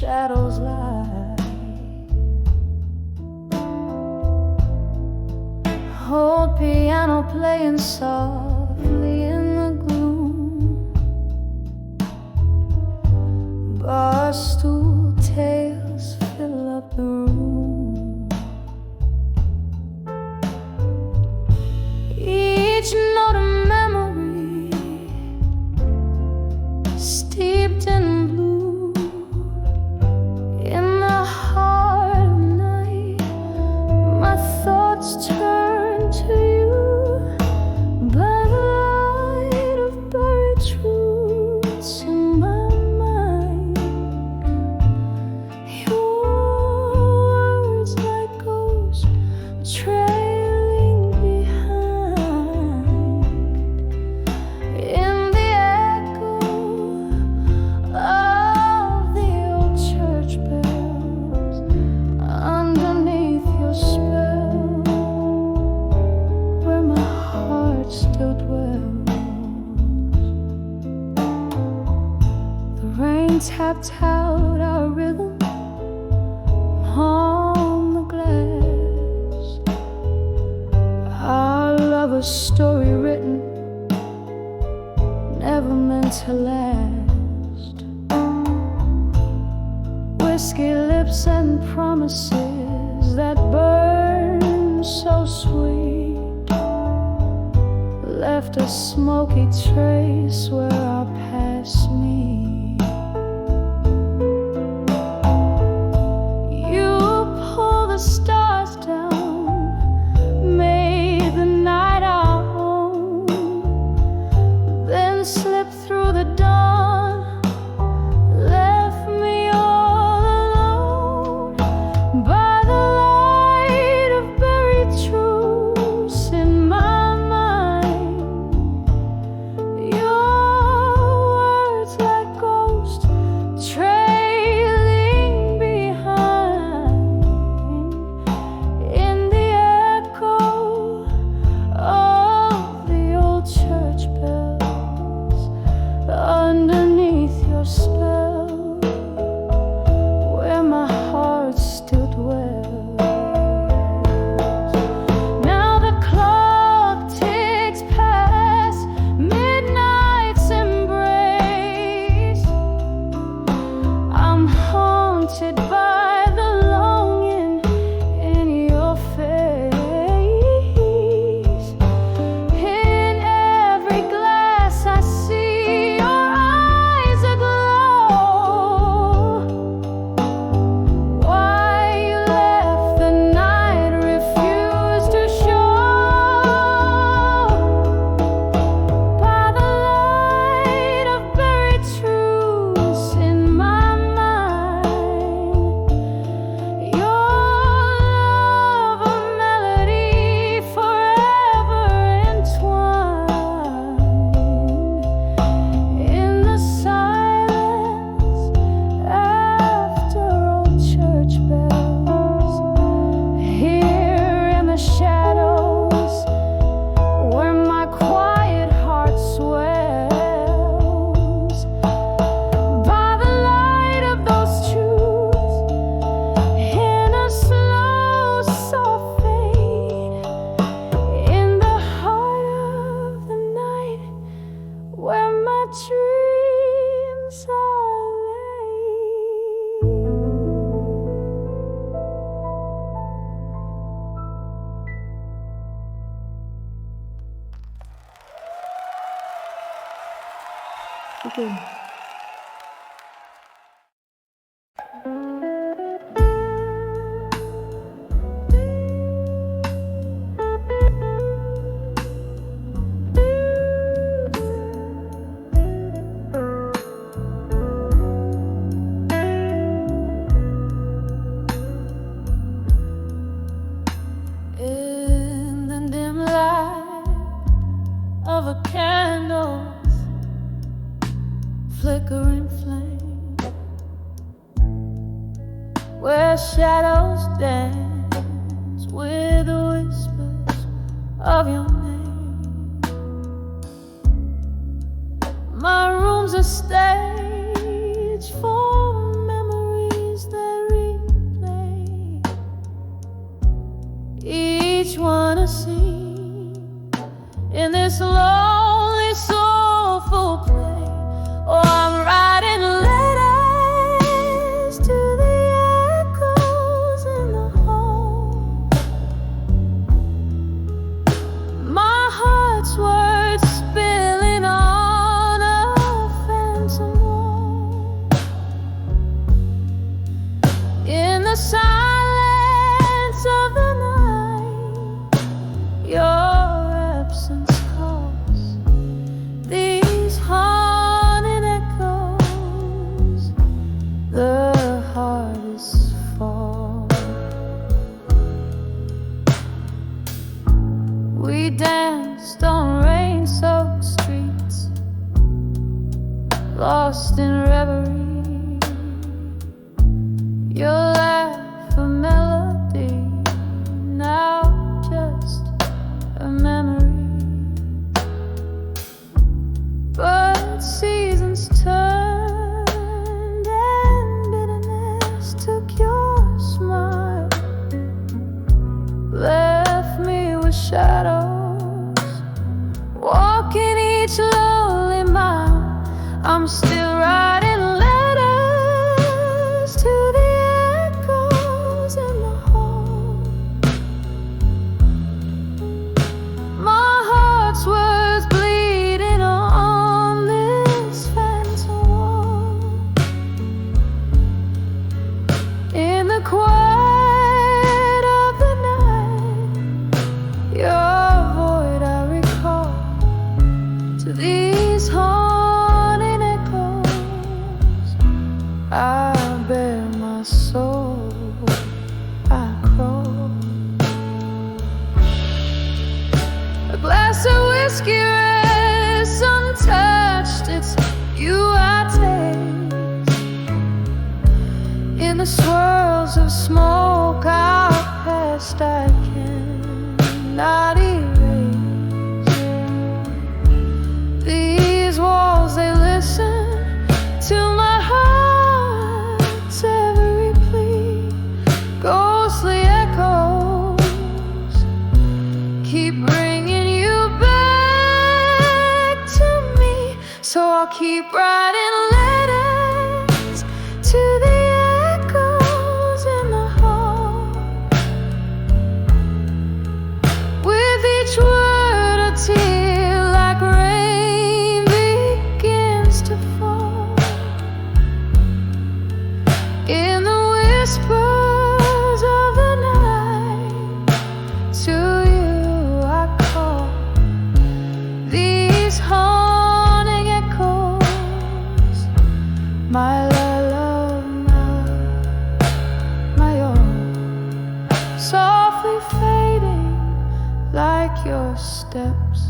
shadows lie. Old piano playing softly in the gloom. Bar stool tales fill up the room. Each note a memory steeped in blue. In the heart of night, my thoughts turn to you. By the light of buried truths in my mind, your words like ghosts trailing behind. In the echo of the old church bells, underneath your spell, where my heart still dwells. The rain tapped out our rhythm on the glass. Our lover's story written, never meant to last. Whiskey lips and promises that burn so sweet left a smoky trace where our paths meet. You pull the stars down, made the night our own, then slipped through the dawn, left me all alone. By the light of buried truths in my mind, your words like ghosts trailing behind. In the echo of the old church bells, underneath your spell, where my heart still dwells. Now the clock ticks past midnight's embrace. I'm haunted by the longing in your face. In every glass I see your eyes aglow. Why you left the night refused to show. By the light of buried truths in my mind, your love a melody forever entwined. In the silence after old church bells, here in the shadows where my quiet heart swells. By the light of those truths, in a slow soft fade, in the heart of the night, where my dreams are laid. Okay. In the dim light of a candle's flickering flame, where shadows dance with the whispers of your name. My room's a stage for memories the silence of the night, your absence calls these haunted echoes, the hardest fall. We danced on rain-soaked streets, lost in reverie. Your laugh a melody, now just a memory. But seasons turned and bitterness took your smile, left me with shadows, walking each lonely mile. I'm still writing letters to the echoes in the hall. My heart's words bleeding on this phantom wall. In the quiet of the night, your void I recall to these haunting echoes. I bare my soul, I crawl. A glass of whiskey rests untouched, it's you I taste. In the swirls of smoke our past I cannot erase. These walls, they listen to my heart's every plea. Ghostly echoes keep bringing you back to me. So I'll keep writing letters to the echoes in the hall. With each word a tear like rain begins to fall. In the whispers of the night, to you I call these haunting echoes. My love, my own, softly fading like your steps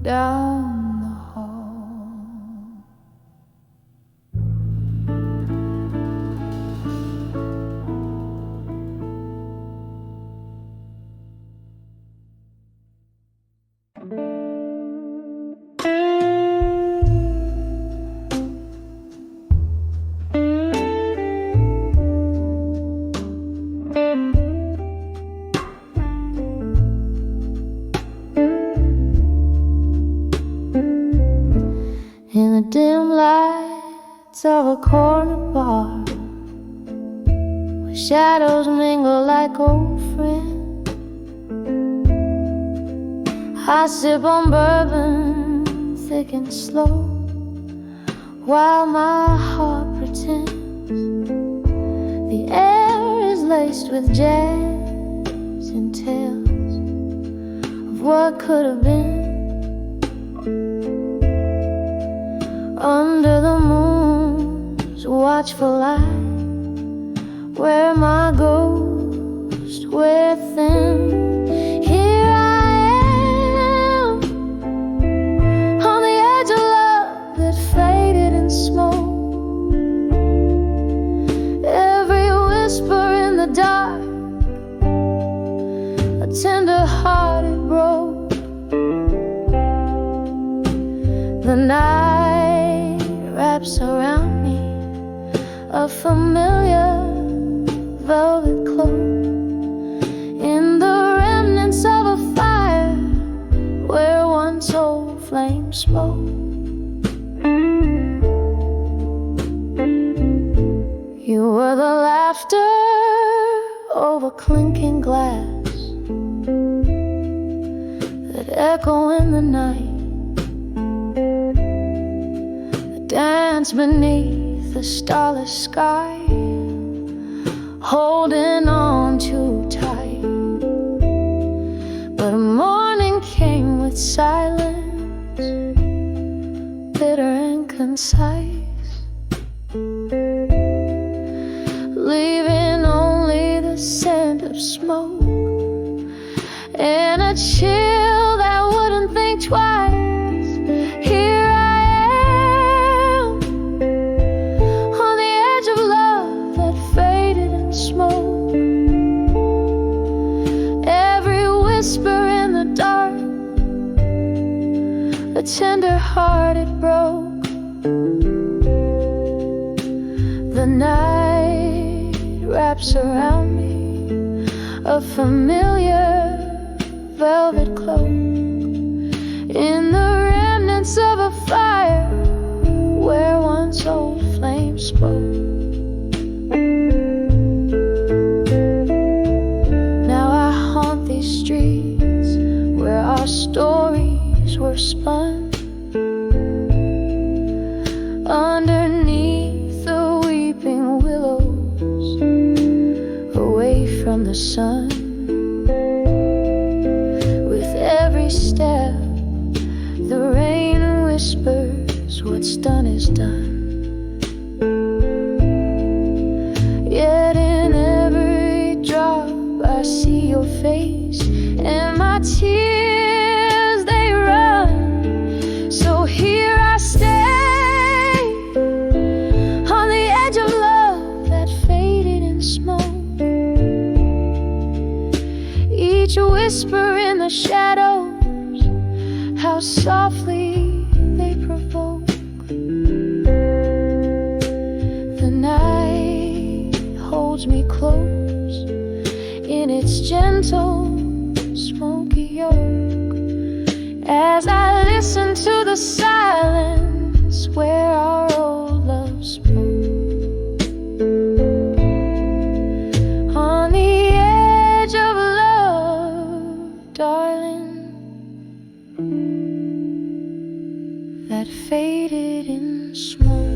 down the hall. In the dim lights of a corner bar, where shadows mingle like old friends, I sip on bourbon thick and slow, while my heart pretends the air is laced with jazz and tales of what could have been. Under the moon's watchful eye, where my ghost within. Here I am, on the edge of love that faded in smoke. Every whisper in the dark, a tender heart it broke. The night wraps around me a familiar velvet cloak. In the remnants of a fire where once old flames spoke. You were the laughter over clinking glass that echo in the night, that dance beneath the starless sky, holding on too tight. But morning came with silence, bitter and concise, leaving only the scent of smoke and a chill that wouldn't think twice. Here I am, on the edge of love that faded in smoke. Every whisper in the dark, a tender heart it broke. The night wraps around me a familiar velvet cloak, in the remnants of a fire where once old flames spoke. Now I haunt these streets where our stories were spun, underneath the weeping willows, away from the sun. Every step, the rain whispers, what's done is done. Yet in every drop I see your face, and my tears, they run. So here I stay, on the edge of love that faded in smoke. Each whisper in the shadows, how softly they provoke. The night holds me close in its gentle, smoky yoke, as I listen to the silence where our old love spoke. On the edge of love, darling, that faded in smoke.